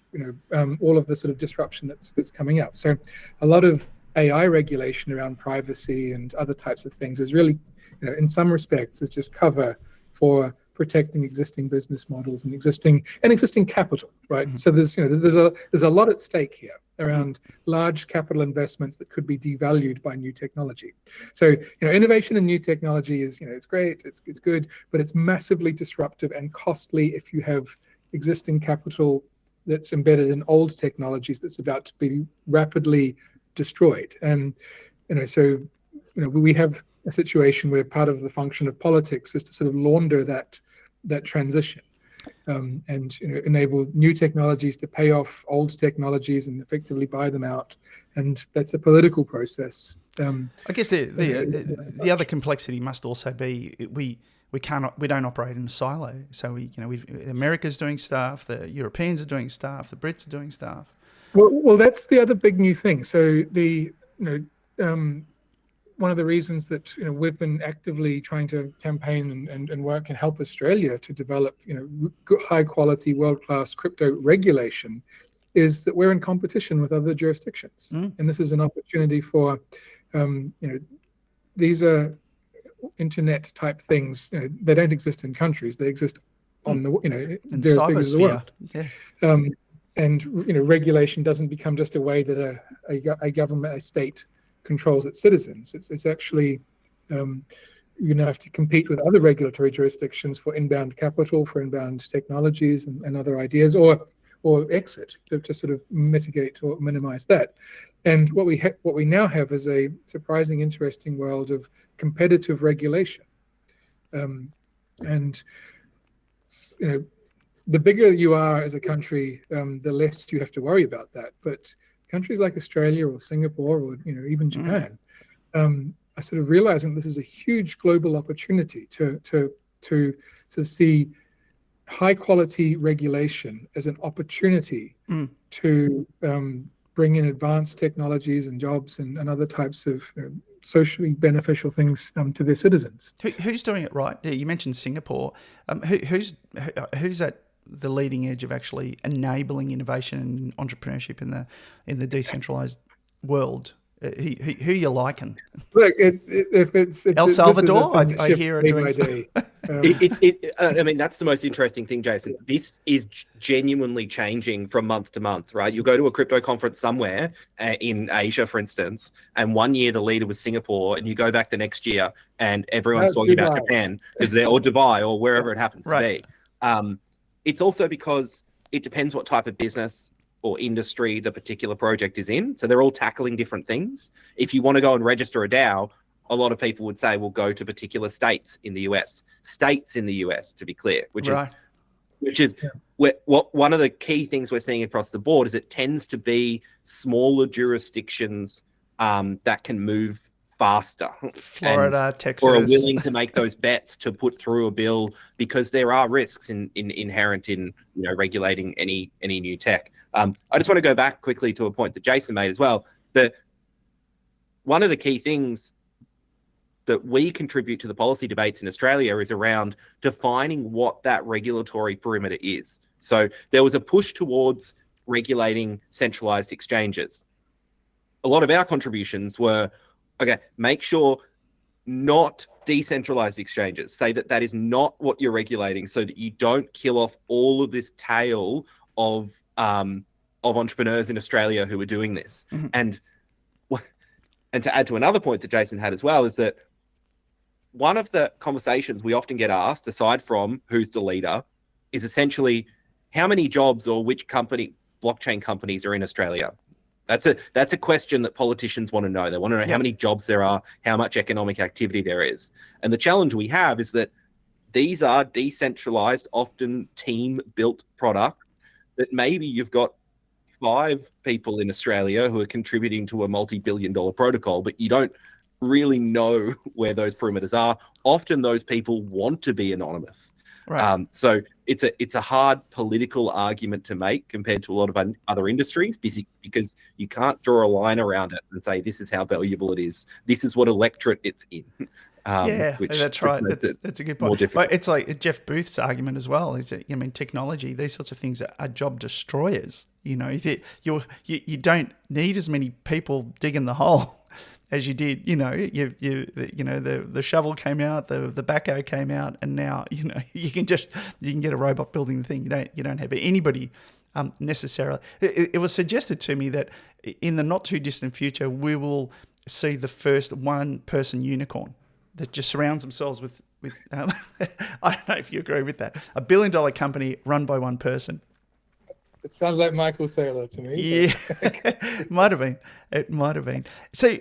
all of the sort of disruption that's coming up. So a lot of AI regulation around privacy and other types of things is really, in some respects, is just cover for protecting existing business models and existing capital, right? Mm-hmm. So there's a lot at stake here around large capital investments that could be devalued by new technology. So innovation in new technology is it's great, it's good, but it's massively disruptive and costly if you have existing capital that's embedded in old technologies that's about to be rapidly destroyed. And so we have a situation where part of the function of politics is to sort of launder that transition, and enable new technologies to pay off old technologies and effectively buy them out, and that's a political process.
I guess the other complexity must also be we don't operate in a silo. So America's doing stuff, the Europeans are doing stuff, the Brits are doing stuff.
Well, that's the other big new thing. So one of the reasons that we've been actively trying to campaign and work and help Australia to develop good, high quality, world-class crypto regulation is that we're in competition with other jurisdictions, and this is an opportunity for these are internet type things. They don't exist in countries; they exist on the they're as big as the world.
Yeah.
And regulation doesn't become just a way that a government, a state, controls its citizens. It's actually have to compete with other regulatory jurisdictions for inbound capital, for inbound technologies and other ideas, or exit to sort of mitigate or minimize that. And what we now have is a surprising, interesting world of competitive regulation. And the bigger you are as a country, the less you have to worry about that. But countries like Australia or Singapore or even Japan are sort of realizing this is a huge global opportunity to sort of see high quality regulation as an opportunity to bring in advanced technologies and jobs and other types of socially beneficial things to their citizens.
Who's doing it right? Yeah, you mentioned Singapore. Who's at the leading edge of actually enabling innovation and entrepreneurship in the decentralized world? Who are you liking?
Look, if it's
El Salvador, I hear it doing
day.
I mean, that's the most interesting thing, Jason. This is genuinely changing from month to month, right? You'll go to a crypto conference somewhere in Asia, for instance, and one year the leader was Singapore, and you go back the next year and everyone's talking about Japan or Dubai or wherever it happens to be. It's also because it depends what type of business or industry the particular project is in. So they're all tackling different things. If you want to go and register a DAO, a lot of people would say, we'll go to particular states in the US, to be clear, which is what one of the key things we're seeing across the board is it tends to be smaller jurisdictions that can move faster,
Florida, Texas,
or are willing to make those bets to put through a bill because there are risks inherent in regulating any new tech. I just want to go back quickly to a point that Jason made as well. That one of the key things that we contribute to the policy debates in Australia is around defining what that regulatory perimeter is. So there was a push towards regulating centralized exchanges. A lot of our contributions were, okay, make sure not decentralized exchanges. Say that is not what you're regulating so that you don't kill off all of this tail of entrepreneurs in Australia who are doing this. And to add to another point that Jason had as well is that one of the conversations we often get asked, aside from who's the leader, is essentially how many jobs or which blockchain companies are in Australia. That's a question that politicians want to know. They want to know how many jobs there are, how much economic activity there is. And the challenge we have is that these are decentralized, often team-built products that maybe you've got 5 people in Australia who are contributing to a multi-billion-dollar protocol, but you don't really know where those perimeters are. Often those people want to be anonymous.
Right.
So it's a hard political argument to make compared to a lot of other industries because you can't draw a line around it and say this is how valuable it is. This is what electorate it's in.
That's right. That's a good point. But it's like Jeff Booth's argument as well. Is that, technology, these sorts of things are job destroyers. You don't need as many people digging the hole as you did. The shovel came out, the backhoe came out, and now you can get a robot building the thing. You don't have anybody necessarily. It was suggested to me that in the not too distant future we will see the first one-person unicorn that just surrounds themselves with I don't know if you agree with that. $1 billion company run by one person.
It sounds like Michael Saylor to me.
Yeah, it might have been. It might have been. So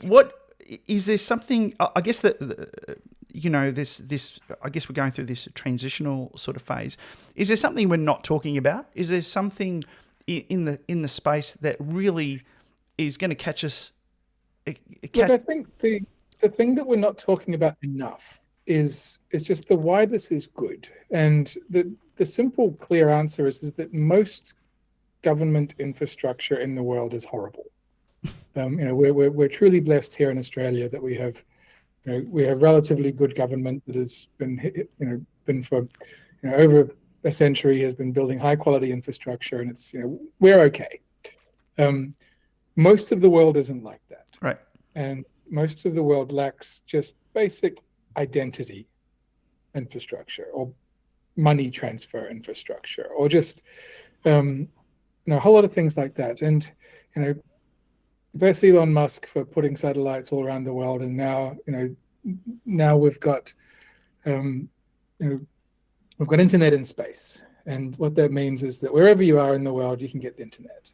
what is there something? I guess that this. I guess we're going through this transitional sort of phase. Is there something we're not talking about? Is there something in the space that really is going to catch us?
Look, I think the thing that we're not talking about enough is just the why this is good. And the simple, clear answer is that most government infrastructure in the world is horrible. We're truly blessed here in Australia that we have relatively good government that has been for over a century, has been building high quality infrastructure, and it's we're okay. Most of the world isn't like that,
Right.
and most of the world lacks just basic identity infrastructure or money transfer infrastructure, or just a whole lot of things like that. And first Elon Musk for putting satellites all around the world, and now we've got we've got internet in space, and what that means is that wherever you are in the world, you can get the internet.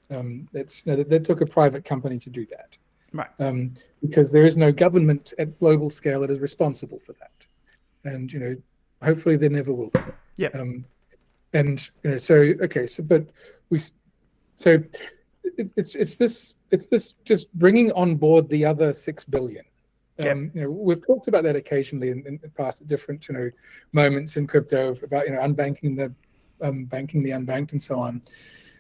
That took a private company to do that,
right?
Because there is no government at global scale that is responsible for that, and hopefully there never will be.
Yeah.
And it's this just bringing on board the other 6 billion.
Yep.
We've talked about that occasionally in the past at different moments in crypto about unbanking the banking the unbanked and so on.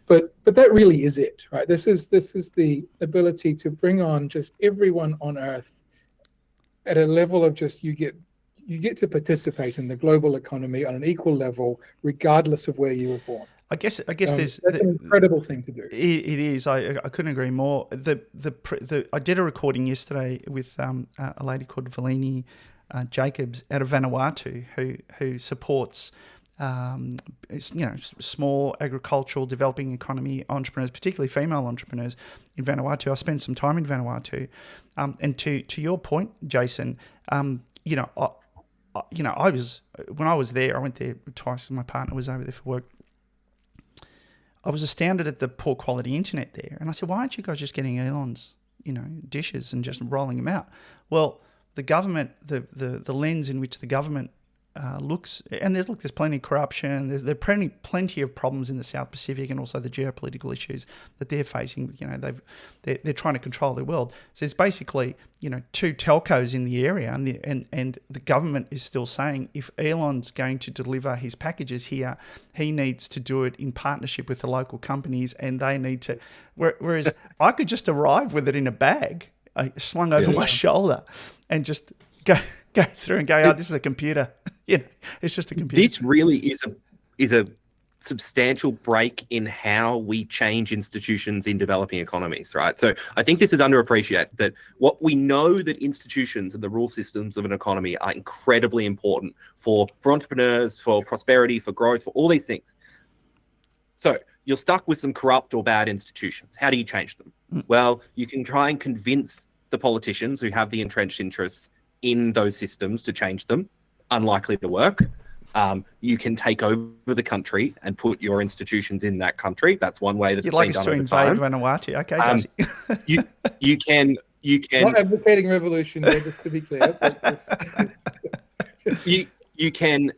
But that really is it, right? This is the ability to bring on just everyone on Earth at a level of just you get to participate in the global economy on an equal level, regardless of where you were born.
I guess that's
an incredible thing to do.
It is. I couldn't agree more. I did a recording yesterday with a lady called Valini Jacobs out of Vanuatu who supports small agricultural developing economy entrepreneurs, particularly female entrepreneurs in Vanuatu. I spent some time in Vanuatu, and to your point, Jason, I was when I was there. I went there twice. My partner was over there for work. I was astounded at the poor quality internet there. And I said, why aren't you guys just getting Elon's, dishes and just rolling them out? Well, the government, the lens in which the government looks, and there's plenty of corruption. There's plenty of problems in the South Pacific, and also the geopolitical issues that they're facing. They're trying to control their world. So it's basically two telcos in the area, and the government is still saying if Elon's going to deliver his packages here, he needs to do it in partnership with the local companies, and they need to. Whereas I could just arrive with it in a bag, slung over my shoulder, and just go through and go, oh, this is a computer. It's just a computer.
This really is a substantial break in how we change institutions in developing economies, right? So I think this is underappreciated, that what we know that institutions and the rule systems of an economy are incredibly important for entrepreneurs, for prosperity, for growth, for all these things. So you're stuck with some corrupt or bad institutions. How do you change them? Well, you can try and convince the politicians who have the entrenched interests in those systems to change them. Unlikely to work. You can take over the country and put your institutions in that country. That's one way that
you'd like us to invade Vanuatu. Okay, Darcy.
you can
not advocating revolution there, just to be clear.
you can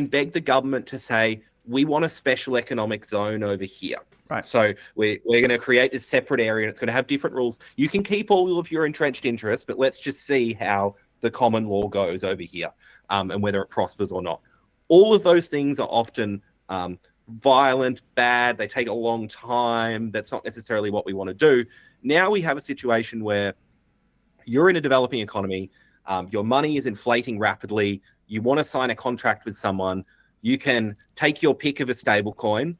beg the government to say, we want a special economic zone over here.
Right.
So we're going to create this separate area, and it's going to have different rules. You can keep all of your entrenched interests, but let's just see how the common law goes over here, and whether it prospers or not. All of those things are often violent, bad. They take a long time. That's not necessarily what we want to do. Now we have a situation where you're in a developing economy. Your money is inflating rapidly. You want to sign a contract with someone. You can take your pick of a stable coin.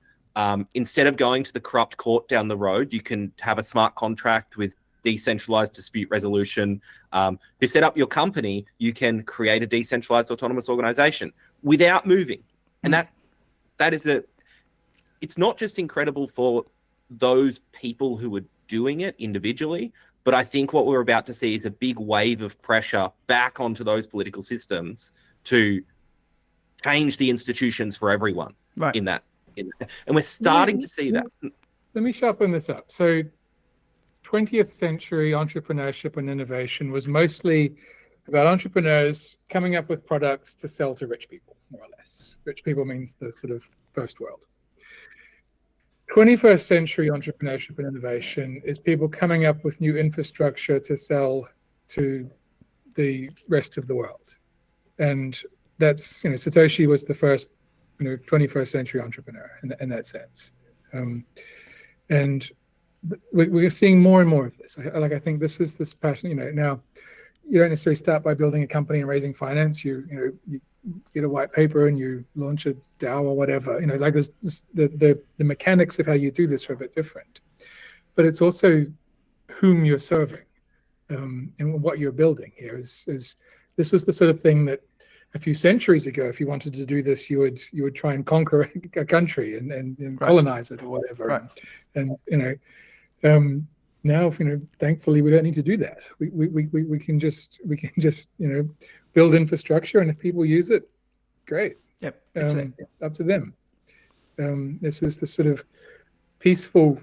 Instead of going to the corrupt court down the road, you can have a smart contract with decentralized dispute resolution. To set up your company, you can create a decentralized autonomous organization without moving. And that is it's not just incredible for those people who are doing it individually, but I think what we're about to see is a big wave of pressure back onto those political systems to change the institutions for everyone.
Right.
in that. And we're starting to see that.
Let me sharpen this up. So 20th century entrepreneurship and innovation was mostly about entrepreneurs coming up with products to sell to rich people, more or less. Rich people means the sort of first world. 21st century entrepreneurship and innovation is people coming up with new infrastructure to sell to the rest of the world. And that's, Satoshi was the first 21st century entrepreneur in that sense. And we're seeing more and more of this. I think this is this passion. Now you don't necessarily start by building a company and raising finance. You get a white paper and you launch a DAO or whatever. Like the mechanics of how you do this are a bit different, but it's also whom you're serving, and what you're building here is this was the sort of thing that a few centuries ago, if you wanted to do this, you would try and conquer a country and
Right.
colonize it or whatever.
Right.
And now, thankfully, we don't need to do that. We can just build infrastructure, and if people use it, great.
Yep.
Up to them. This is the sort of peaceful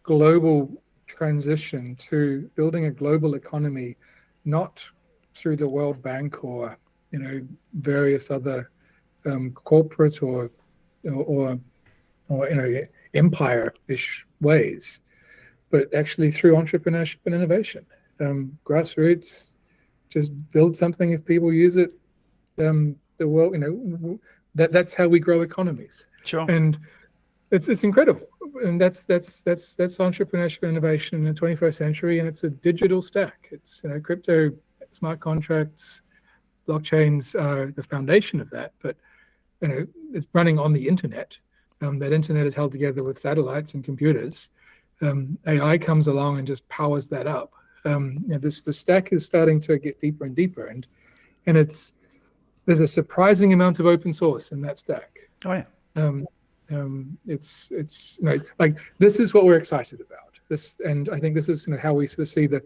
global transition to building a global economy, not through the World Bank or various other corporate or empire-ish ways, but actually through entrepreneurship and innovation. Grassroots, just build something. If people use it, the world, that's how we grow economies.
Sure.
And it's incredible. And that's entrepreneurship and innovation in the 21st century, and it's a digital stack. It's crypto, smart contracts, blockchains are the foundation of that, but it's running on the internet. That internet is held together with satellites and computers. AI comes along and just powers that up. The stack is starting to get deeper and deeper, and there's a surprising amount of open source in that stack.
Oh yeah.
It's like this is what we're excited about. This, and I think this is how we sort of see the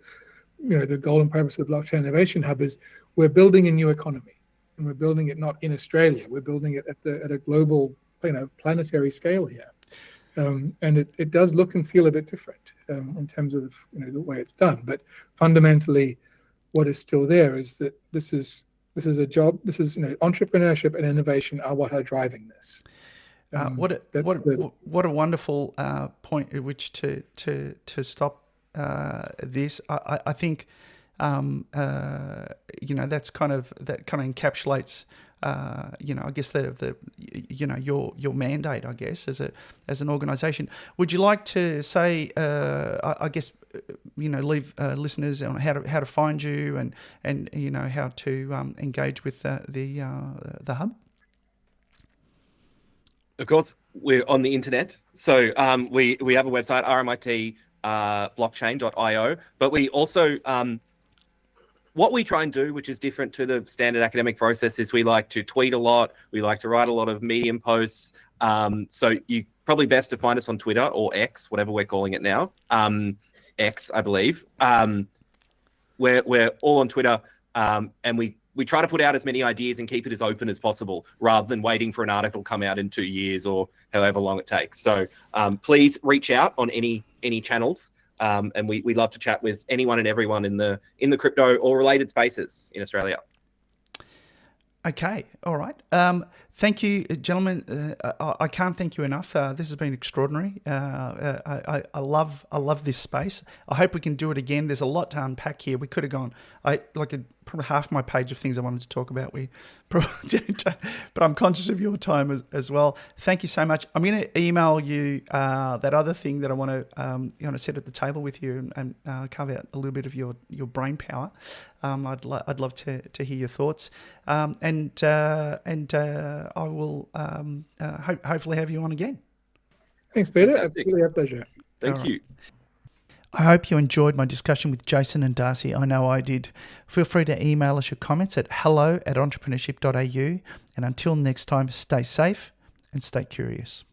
golden purpose of the Blockchain Innovation Hub is we're building a new economy, and we're building it not in Australia. We're building it at a global, planetary scale here, and it does look and feel a bit different in terms of the way it's done. But fundamentally, what is still there is that this is a job. This is entrepreneurship and innovation are what are driving this.
What a wonderful point at which to stop this. I think that kind of encapsulates I guess your mandate, I guess, as an organisation. Would you like to say I guess leave listeners on how to find you and how to engage with the hub?
Of course, we're on the internet. So we have a website, RMIT blockchain.io, but we also what we try and do, which is different to the standard academic process, is we like to tweet a lot. We like to write a lot of Medium posts. So you probably best to find us on Twitter or X, whatever we're calling it now. X, I believe. We're all on Twitter, and we try to put out as many ideas and keep it as open as possible, rather than waiting for an article to come out in 2 years or however long it takes. So please reach out on any channels, and we love to chat with anyone and everyone in the crypto or related spaces in Australia.
Okay, all right. Thank you, gentlemen. I can't thank you enough. This has been extraordinary. I love this space. I hope we can do it again. There's a lot to unpack here. We could have gone probably half my page of things I wanted to talk about. But I'm conscious of your time as well. Thank you so much. I'm going to email you that other thing that I want to sit at the table with you and carve out a little bit of your brain power. I'd love to hear your thoughts, and I will hopefully have you on again.
Thanks, Peter.
Fantastic.
Absolutely a pleasure.
Thank you.
I hope you enjoyed my discussion with Jason and Darcy. I know I did. Feel free to email us your comments at hello@entrepreneurship.au. And until next time, stay safe and stay curious.